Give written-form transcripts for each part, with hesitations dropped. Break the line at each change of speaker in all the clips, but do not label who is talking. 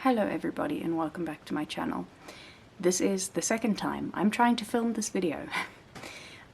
Hello everybody and welcome back to my channel. This is the second time I'm trying to film this video.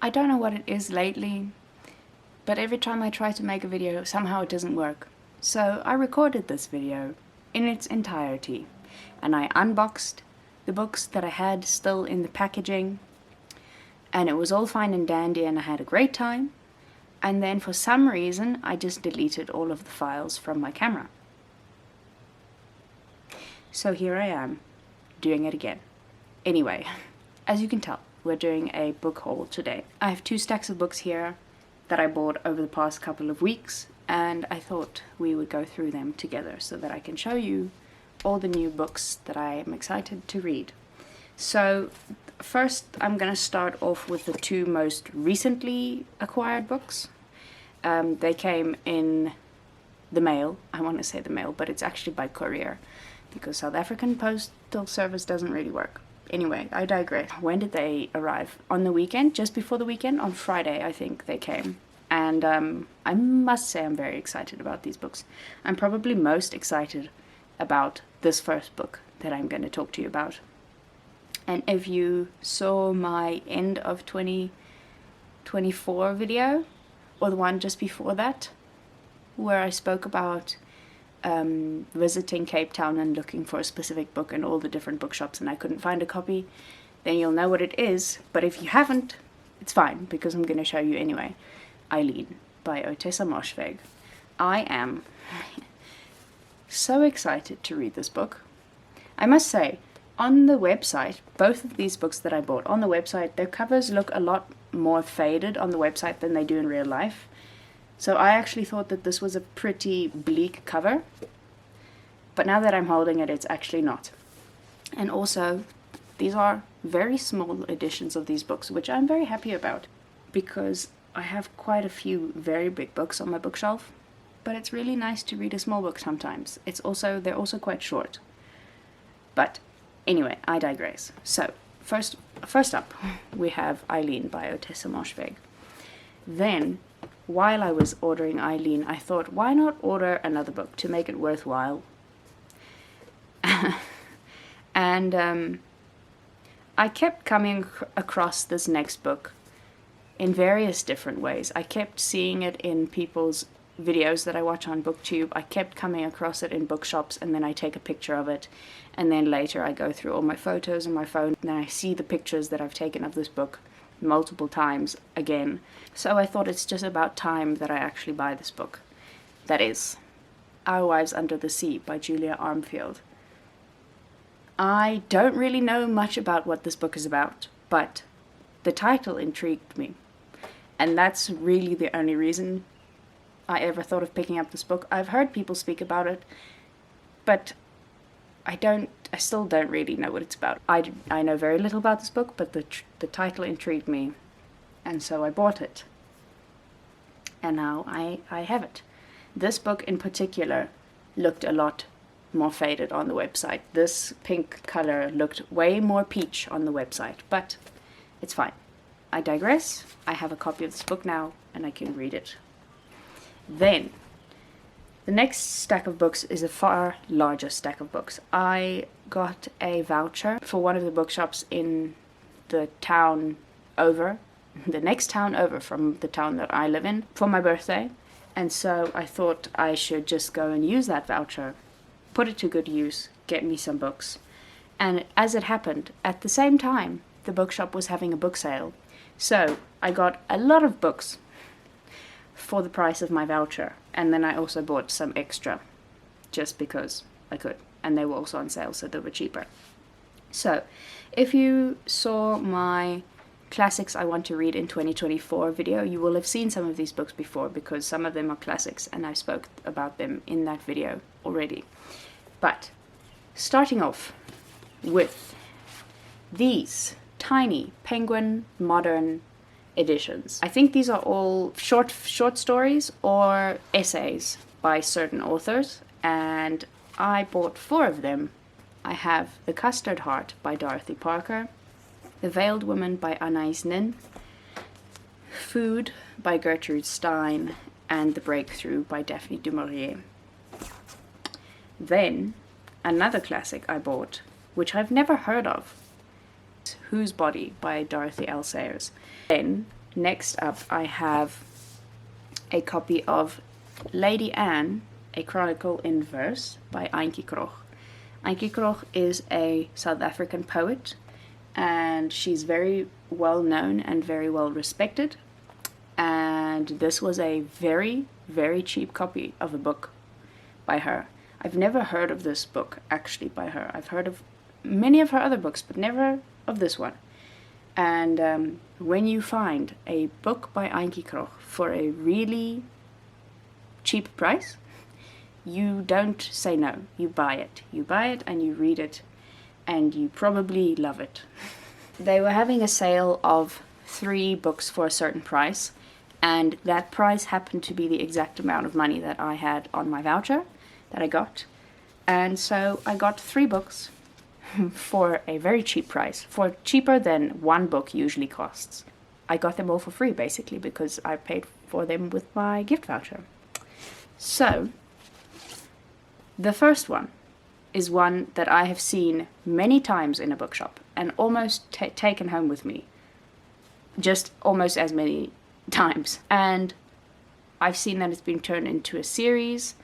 I don't know what it is lately, but every time I try to make a video somehow it doesn't work. So I recorded this video in its entirety and I unboxed the books that I had still in the packaging, and it was all fine and dandy and I had a great time, and then for some reason I just deleted all of the files from my camera. So here I am, doing it again. Anyway, as you can tell, we're doing a book haul today. I have 2 stacks of books here that I bought over the past couple of weeks, and I thought we would go through them together so that I can show you all the new books that I am excited to read. So first I'm going to start off with the 2 most recently acquired books. They came in the mail. I want to say the mail, but it's actually by courier, because South African postal service doesn't really work. Anyway, I digress. When did they arrive? On the weekend, just before the weekend, on Friday I think they came. And I must say I'm very excited about these books. I'm probably most excited about this first book that I'm going to talk to you about. And if you saw my end of 2024 video, or the one just before that, where I spoke about visiting Cape Town and looking for a specific book in all the different bookshops and I couldn't find a copy, then you'll know what it is. But if you haven't, it's fine, because I'm going to show you anyway. EILEEN by Otessa Moshfegh. I am so excited to read this book. I must say, on the website, both of these books that I bought, on the website, their covers look a lot more faded on the website than they do in real life. So I actually thought that this was a pretty bleak cover, but now that I'm holding it, it's actually not. And also, these are very small editions of these books, which I'm very happy about, because I have quite a few very big books on my bookshelf, but it's really nice to read a small book sometimes. They're also quite short. But anyway, I digress. So, first up, we have EILEEN by Otessa Moshfegh. Then, while I was ordering EILEEN, I thought, why not order another book to make it worthwhile? And I kept coming across this next book in various different ways. I kept seeing it in people's videos that I watch on BookTube. I kept coming across it in bookshops, and then I take a picture of it, and then later I go through all my photos on my phone, and then I see the pictures that I've taken of this book multiple times again. So I thought it's just about time that I actually buy this book. That is Our Wives Under the Sea by Julia Armfield. I don't really know much about what this book is about, but the title intrigued me. And that's really the only reason I ever thought of picking up this book. I've heard people speak about it, but I still don't really know what it's about. I know very little about this book, but the title intrigued me, and so I bought it. And now I have it. This book in particular looked a lot more faded on the website. This pink color looked way more peach on the website, but it's fine. I digress. I have a copy of this book now, and I can read it. Then, the next stack of books is a far larger stack of books. I got a voucher for one of the bookshops in the town over, the next town over from the town that I live in, for my birthday. And so I thought I should just go and use that voucher, put it to good use, get me some books. And as it happened, at the same time, the bookshop was having a book sale. So I got a lot of books for the price of my voucher, and then I also bought some extra just because I could, and they were also on sale, so they were cheaper. So if you saw my classics I want to read in 2024 video, you will have seen some of these books before, because some of them are classics and I spoke about them in that video already. But starting off with these tiny Penguin modern editions. I think these are all short stories or essays by certain authors, and I bought 4 of them. I have The Custard Heart by Dorothy Parker, The Veiled Woman by Anais Nin, Food by Gertrude Stein, and The Breakthrough by Daphne du Maurier. Then another classic I bought, which I've never heard of. Whose Body by Dorothy L. Sayers. Then, next up, I have a copy of Lady Anne, A Chronicle in Verse by Eintjie Krog. Eintjie Krog is a South African poet, and she's very well known and very well respected. And this was a very, very cheap copy of a book by her. I've never heard of this book actually by her. I've heard of many of her other books, but never of this one. And when you find a book by Eintjie Krog for a really cheap price, you don't say no. You buy it. You buy it and you read it, and you probably love it. They were having a sale of 3 books for a certain price, and that price happened to be the exact amount of money that I had on my voucher that I got. And so I got 3 books for a very cheap price, for cheaper than one book usually costs. I got them all for free, basically, because I paid for them with my gift voucher. So, the first one is one that I have seen many times in a bookshop and almost taken home with me. Just almost as many times. And I've seen that it's been turned into a series,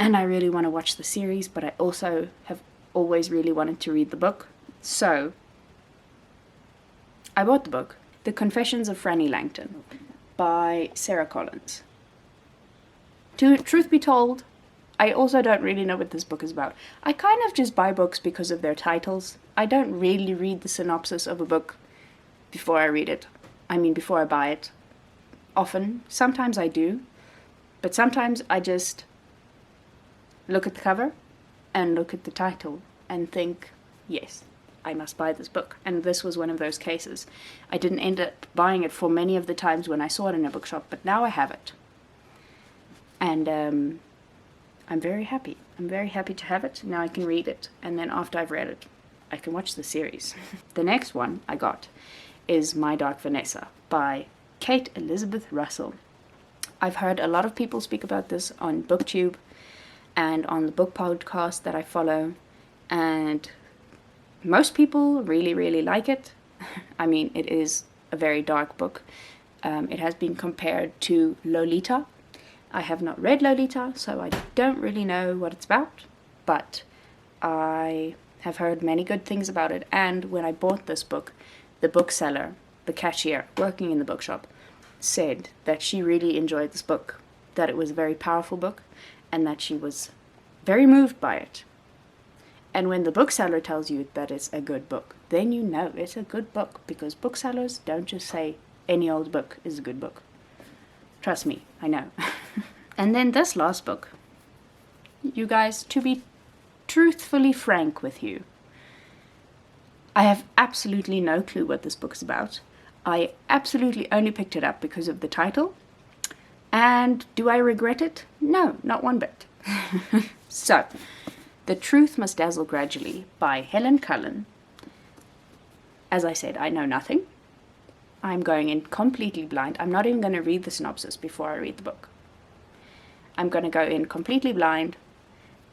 and I really want to watch the series, but I also have always really wanted to read the book. So, I bought the book, The Confessions of Franny Langton by Sarah Collins. Truth be told, I also don't really know what this book is about. I kind of just buy books because of their titles. I don't really read the synopsis of a book before I read it. Before I buy it. Often. Sometimes I do. But sometimes I just look at the cover and look at the title and think, yes, I must buy this book. And this was one of those cases. I didn't end up buying it for many of the times when I saw it in a bookshop, but now I have it. And I'm very happy. I'm very happy to have it. Now I can read it. And then after I've read it, I can watch the series. The next one I got is My Dark Vanessa by Kate Elizabeth Russell. I've heard a lot of people speak about this on BookTube and on the book podcast that I follow, and most people really, really like it. It is a very dark book. It has been compared to Lolita. I have not read Lolita, so I don't really know what it's about, but I have heard many good things about it. And when I bought this book, the bookseller, the cashier working in the bookshop, said that she really enjoyed this book, that it was a very powerful book, and that she was very moved by it. And when the bookseller tells you that it's a good book, then you know it's a good book, because booksellers don't just say any old book is a good book. Trust me, I know. And then this last book, you guys, to be truthfully frank with you, I have absolutely no clue what this book is about. I absolutely only picked it up because of the title. And do I regret it? No, not one bit. So, The Truth Must Dazzle Gradually by Helen Cullen. As I said, I know nothing. I'm going in completely blind. I'm not even going to read the synopsis before I read the book. I'm going to go in completely blind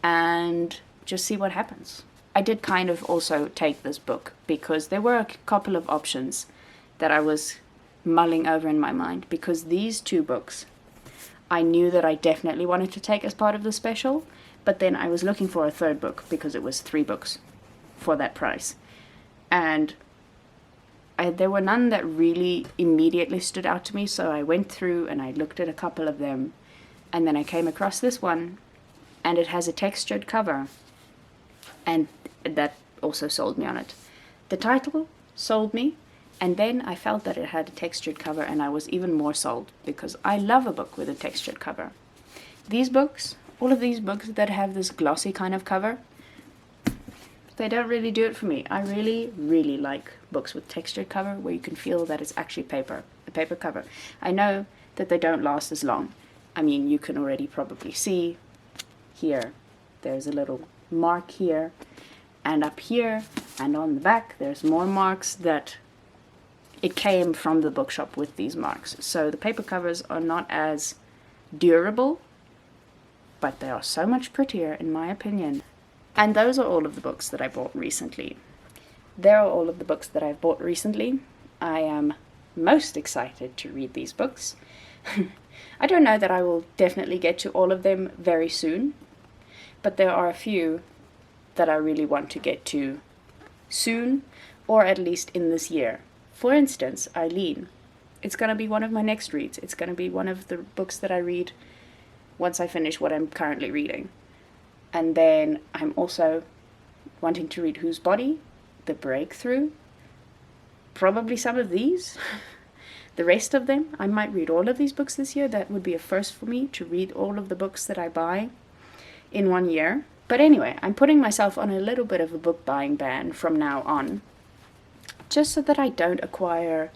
and just see what happens. I did kind of also take this book because there were a couple of options that I was mulling over in my mind, because these 2 books I knew that I definitely wanted to take as part of the special, but then I was looking for a 3rd book because it was 3 books for that price. And there were none that really immediately stood out to me, so I went through and I looked at a couple of them, and then I came across this one, and it has a textured cover, and that also sold me on it. The title sold me, and then I felt that it had a textured cover, and I was even more sold, because I love a book with a textured cover. These books, all of these books that have this glossy kind of cover, they don't really do it for me. I really, really like books with textured cover where you can feel that it's actually paper, a paper cover. I know that they don't last as long. You can already probably see here, there's a little mark here, and up here, and on the back, there's more marks that it came from the bookshop with these marks. So the paper covers are not as durable but they are so much prettier in my opinion. And those are all of the books that I bought recently. There are all of the books that I've bought recently. I am most excited to read these books. I don't know that I will definitely get to all of them very soon, but there are a few that I really want to get to soon, or at least in this year. For instance, EILEEN. It's going to be one of my next reads. It's going to be one of the books that I read once I finish what I'm currently reading. And then I'm also wanting to read Whose Body, The Breakthrough, probably some of these. The rest of them, I might read all of these books this year. That would be a first for me, to read all of the books that I buy in 1 year. But anyway, I'm putting myself on a little bit of a book buying ban from now on, just so that I don't acquire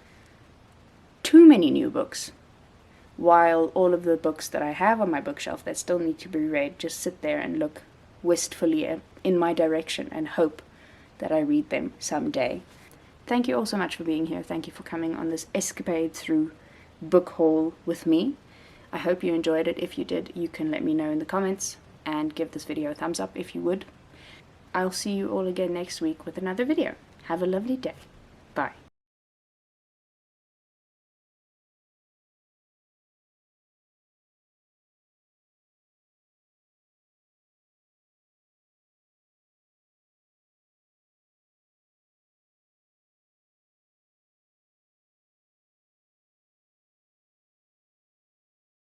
too many new books, while all of the books that I have on my bookshelf that still need to be read just sit there and look wistfully in my direction and hope that I read them someday. Thank you all so much for being here. Thank you for coming on this escapade through book haul with me. I hope you enjoyed it. If you did, you can let me know in the comments and give this video a thumbs up if you would. I'll see you all again next week with another video. Have a lovely day. Bye.